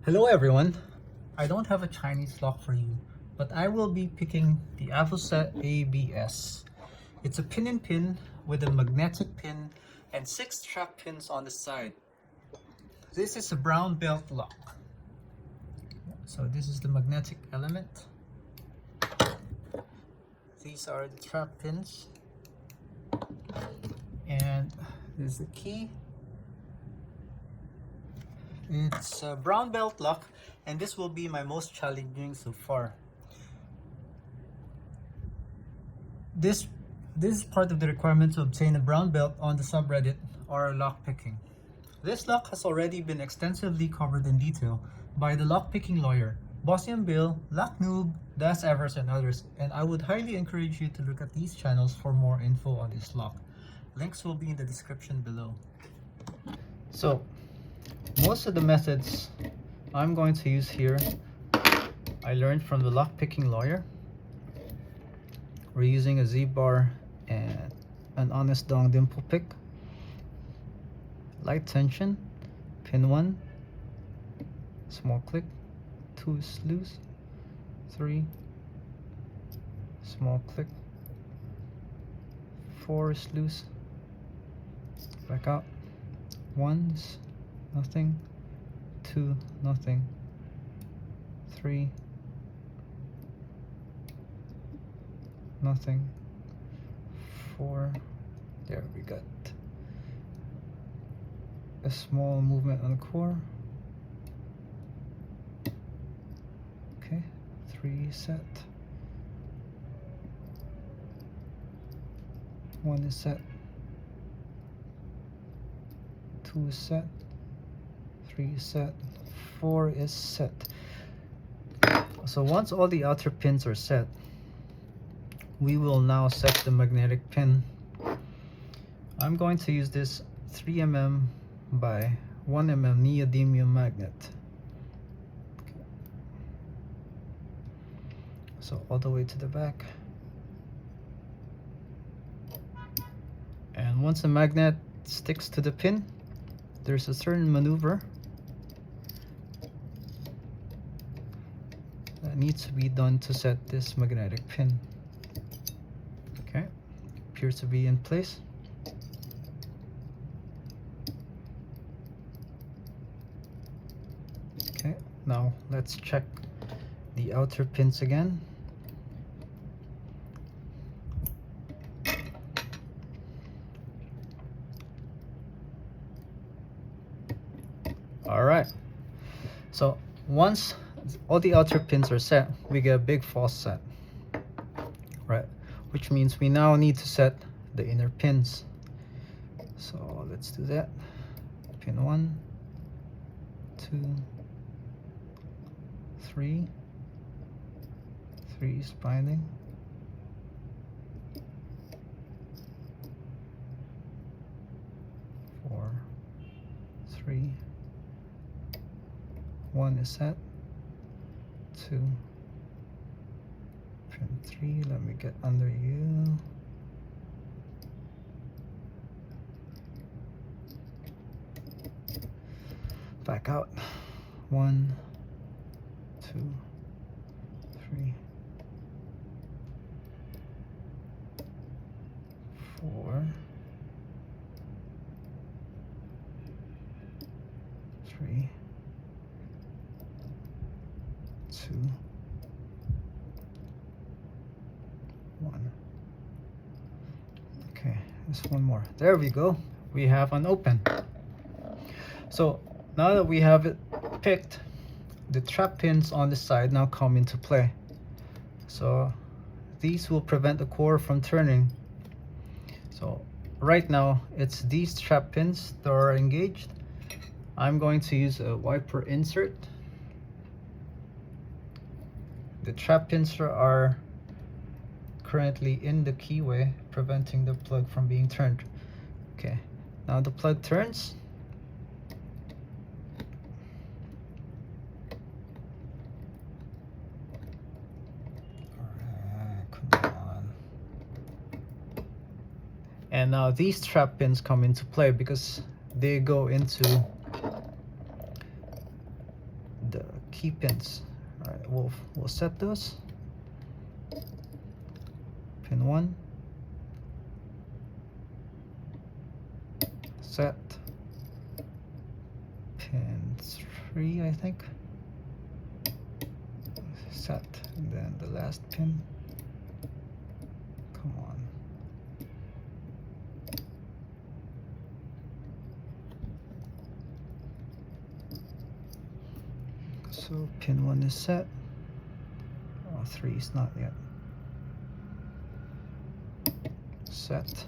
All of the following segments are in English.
Hello everyone. I don't have a Chinese lock for you, but I will be picking the Avocet ABS. It's a pin-in-pin with a magnetic pin and 6 strap pins on the side. This is a brown belt lock. So this is the magnetic element. These are the trap pins. And this is the key. It's a brown belt lock, and this will be my most challenging so far. This is part of the requirement to obtain a brown belt on the subreddit or lockpicking. This lock has already been extensively covered in detail by the LockPickingLawyer, BosnianBill, LockNoob, Daz Evers, and others, and I would highly encourage you to look at these channels for more info on this lock. Links will be in the description below. So, most of the methods I'm going to use here, I learned from the LockPickingLawyer. We're using a Z-bar and an honest dong dimple pick. Light tension, pin 1, small click, 2 is loose, 3, small click, 4 is loose, back out, 1 is nothing, 2, nothing, 3, nothing, 4, there we got a small movement on the core. Okay, 3 set, 1 is set, 2 is set, 3 is set, 4 is set. So once all the outer pins are set, we will now set the magnetic pin. I'm going to use this 3 mm by 1 mm neodymium magnet. Okay. So all the way to the back. And once the magnet sticks to the pin, there's a certain maneuver that needs to be done to set this magnetic pin. Okay, appears to be in place. Okay, now let's check the outer pins again. All right, so once all the outer pins are set, we get a big false set, right? Which means we now need to set the inner pins. So let's do that. Pin 1, 2, 3, 3 is binding, 4, 3, 1 is set, 2, pin 3, let me get under you, back out, 1, 2, 3, 4, 3, 2, 1. Okay, just one more. There we go. We have an open. So now that we have it picked, the trap pins on the side now come into play. So these will prevent the core from turning. So right now it's these trap pins that are engaged. I'm going to use a wiper insert. The trap pins are currently in the keyway, preventing the plug from being turned. Okay, now the plug turns. Come on. And now these trap pins come into play because they go into the key pins. All right, we'll set those. Pin 1, set. Pin 3, I think, set, and then the last pin. Come on. So pin 1 is set. Oh, 3 is not yet. Set.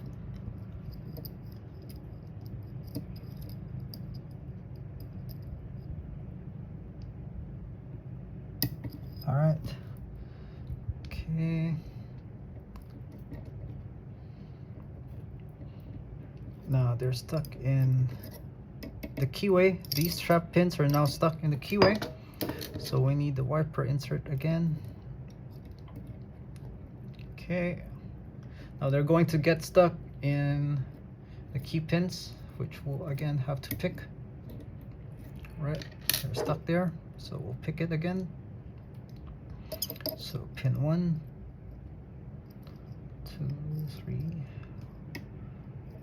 All right. Okay. Now they're stuck in the keyway. These strap pins are now stuck in the keyway. So we need the wiper insert again. Okay. Now they're going to get stuck in the key pins, which we'll again have to pick. Right, they're stuck there, so we'll pick it again. So pin 1, 2, 3,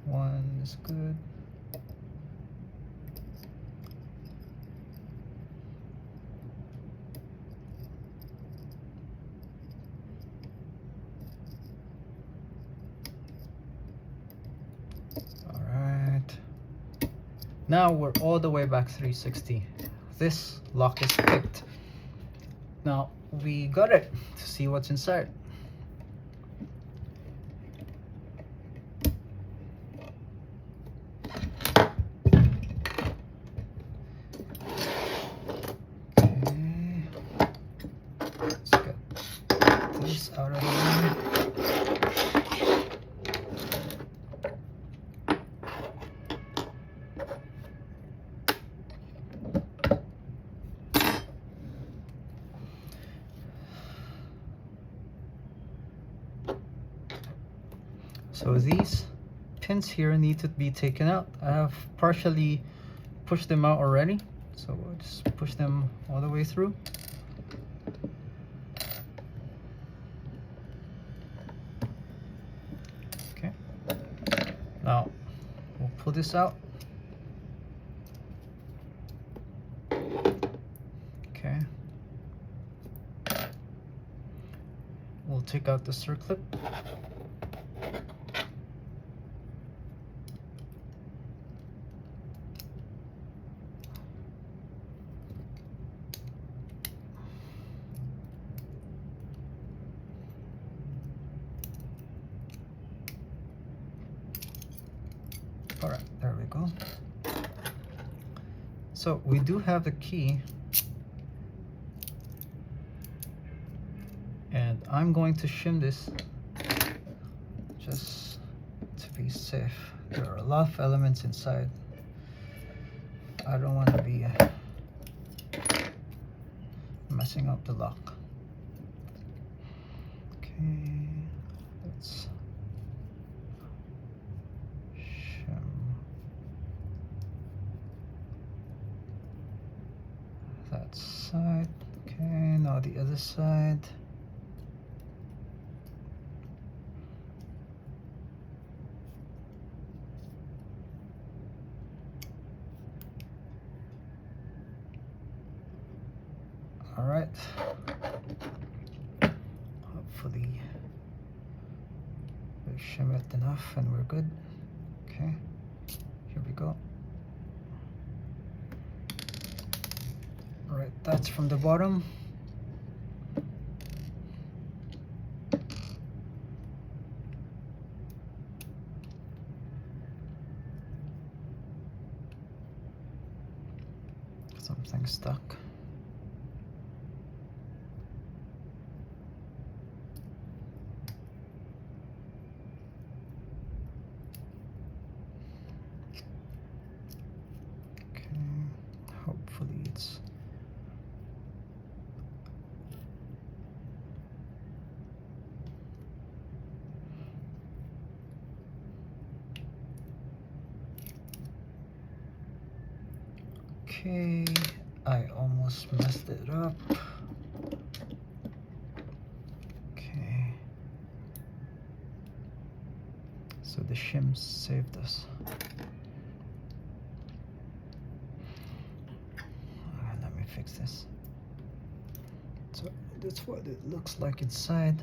1 is good. All right. Now we're all the way back 360. This lock is picked. Now we got it to see what's inside. Okay. Let's get this out of the way. So these pins here need to be taken out. I have partially pushed them out already, so we'll just push them all the way through. Okay, now we'll pull this out. Okay, we'll take out the circlip. All right, there we go. So we do have the key, and I'm going to shim this just to be safe. There are a lot of elements inside. I don't want to be messing up the lock. Okay, let's shim that side. Okay, now the other side. All right, hopefully we shim it enough and we're good. Okay, here we go. All right, that's from the bottom. Something stuck. Hopefully it's okay. I almost almost messed it up. Okay. So the shim saved us. Let me fix this. So that's what it looks like inside.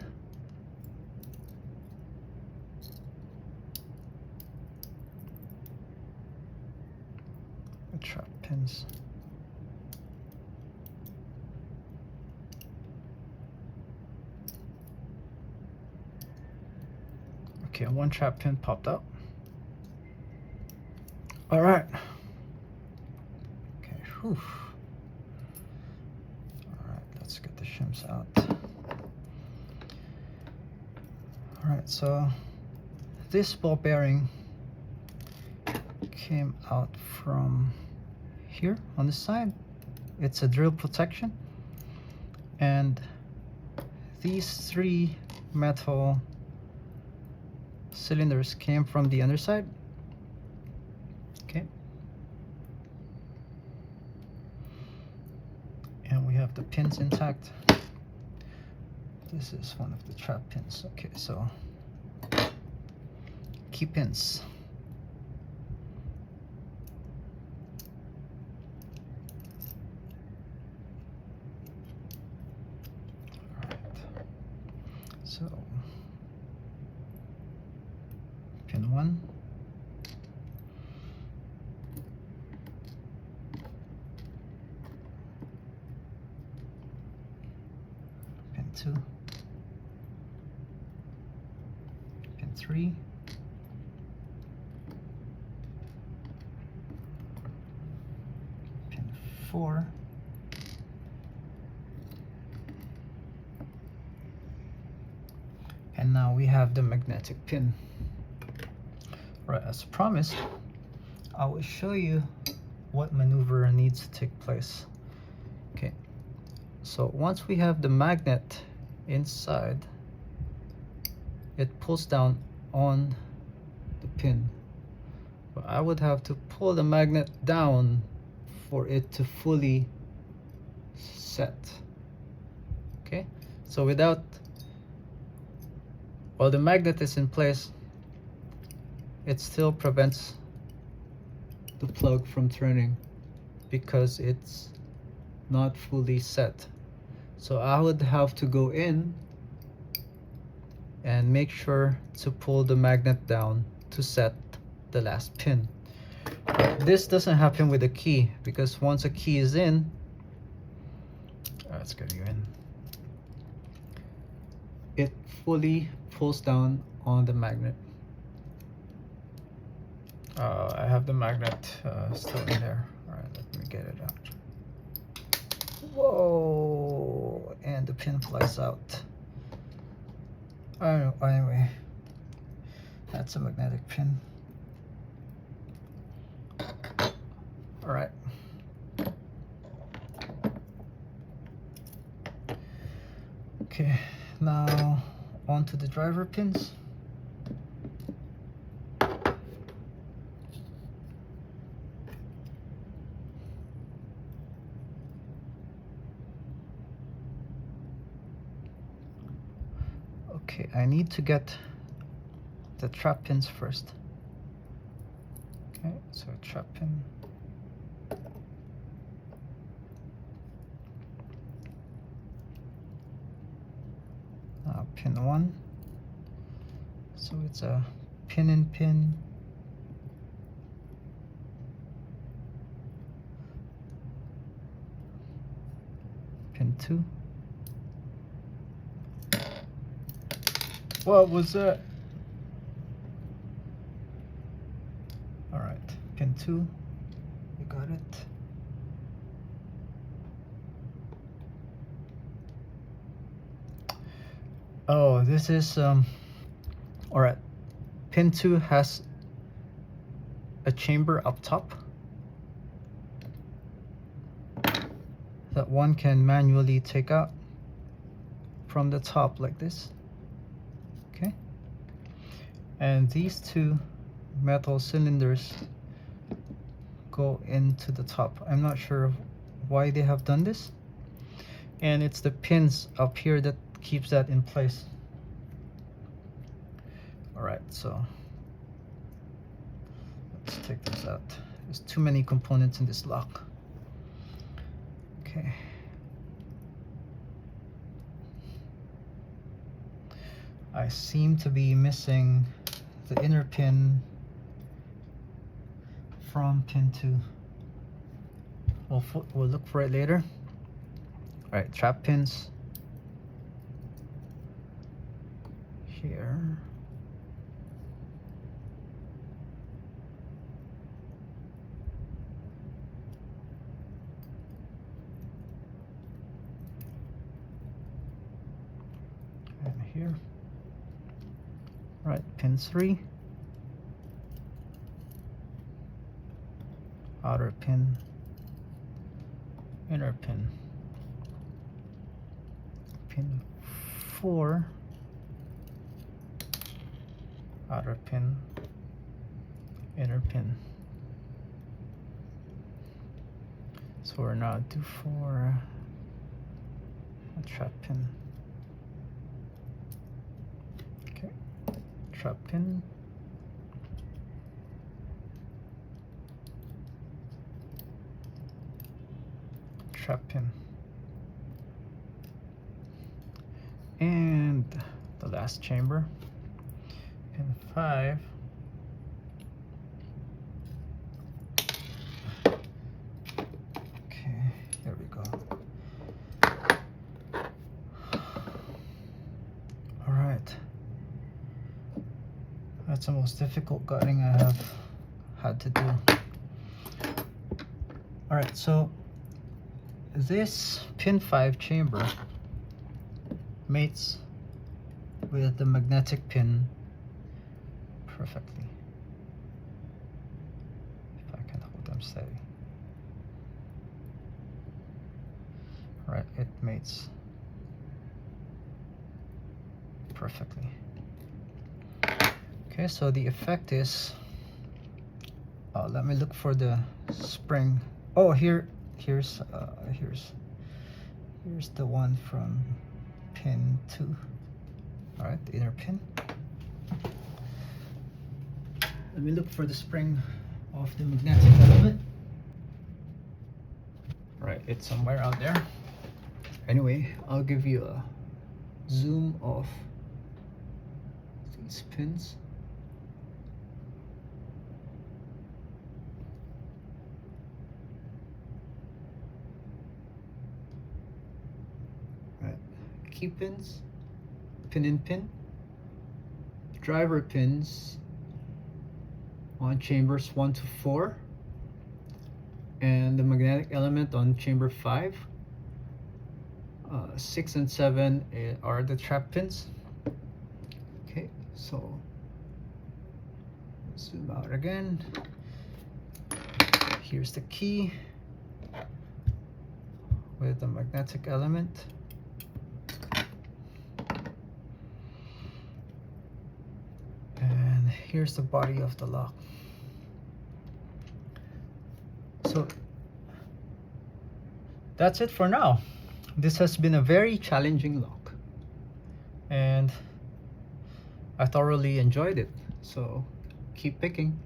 The trap pins. Okay, one trap pin popped out. All right. Okay, whew. All right, let's get the shims out. All right, so this ball bearing came out from here on the side. It's a drill protection, and these three metal cylinders came from the underside. Okay, and we have the pins intact. This is one of the trap pins. Okay, so key pins. So pin 1, pin 2, pin 3, pin 4, and now we have the magnetic pin. Right, as promised, I will show you what maneuver needs to take place. Okay, so once we have the magnet inside, it pulls down on the pin, but I would have to pull the magnet down for it to fully set. Okay, so while the magnet is in place, it still prevents the plug from turning because it's not fully set. So I would have to go in and make sure to pull the magnet down to set the last pin. This doesn't happen with a key, because once a key is in, let's get you in, it fully pulls down on the magnet. I have the magnet still in there. All right, let me get it out. Whoa, and the pin flies out. I don't know, anyway, that's a magnetic pin. All right. Okay, now on to the driver pins. Okay, I need to get the trap pins first. Okay, so trap pin. Pin 1. So it's a pin in pin. Pin 2. What was that? All right, pin 2, we got it. Oh, this is all right. Pin 2 has a chamber up top that one can manually take out from the top like this. Okay, and these two metal cylinders go into the top. I'm not sure why they have done this, and it's the pins up here that keeps that in place. All right, so let's take this out. There's too many components in this lock. Okay. I seem to be missing the inner pin from pin 2. We'll look for it later. All right, trap pins here. And here. All right, pin 3. Outer pin, inner pin. Pin 4, outer pin, inner pin. So we're now due for a trap pin. Okay, trap pin. Trap pin. And the last chamber, pin 5. Okay, there we go. All right. That's the most difficult gutting I have had to do. All right, so this pin 5 chamber mates with the magnetic pin perfectly. If I can hold them steady. All right, it mates perfectly. Okay, so the effect is, let me look for the spring. Oh, here's the one from pin 2. All right, the inner pin. Let me look for the spring of the magnetic element. All right, it's somewhere out there. Anyway, I'll give you a zoom of these pins. Key pins, pin in pin, driver pins on chambers 1 to 4, and the magnetic element on chamber 5. 6 and 7 are the trap pins. Okay, so zoom out again. Here's the key with the magnetic element. And here's the body of the lock. So that's it for now. This has been a very challenging lock, and I thoroughly enjoyed it. So keep picking.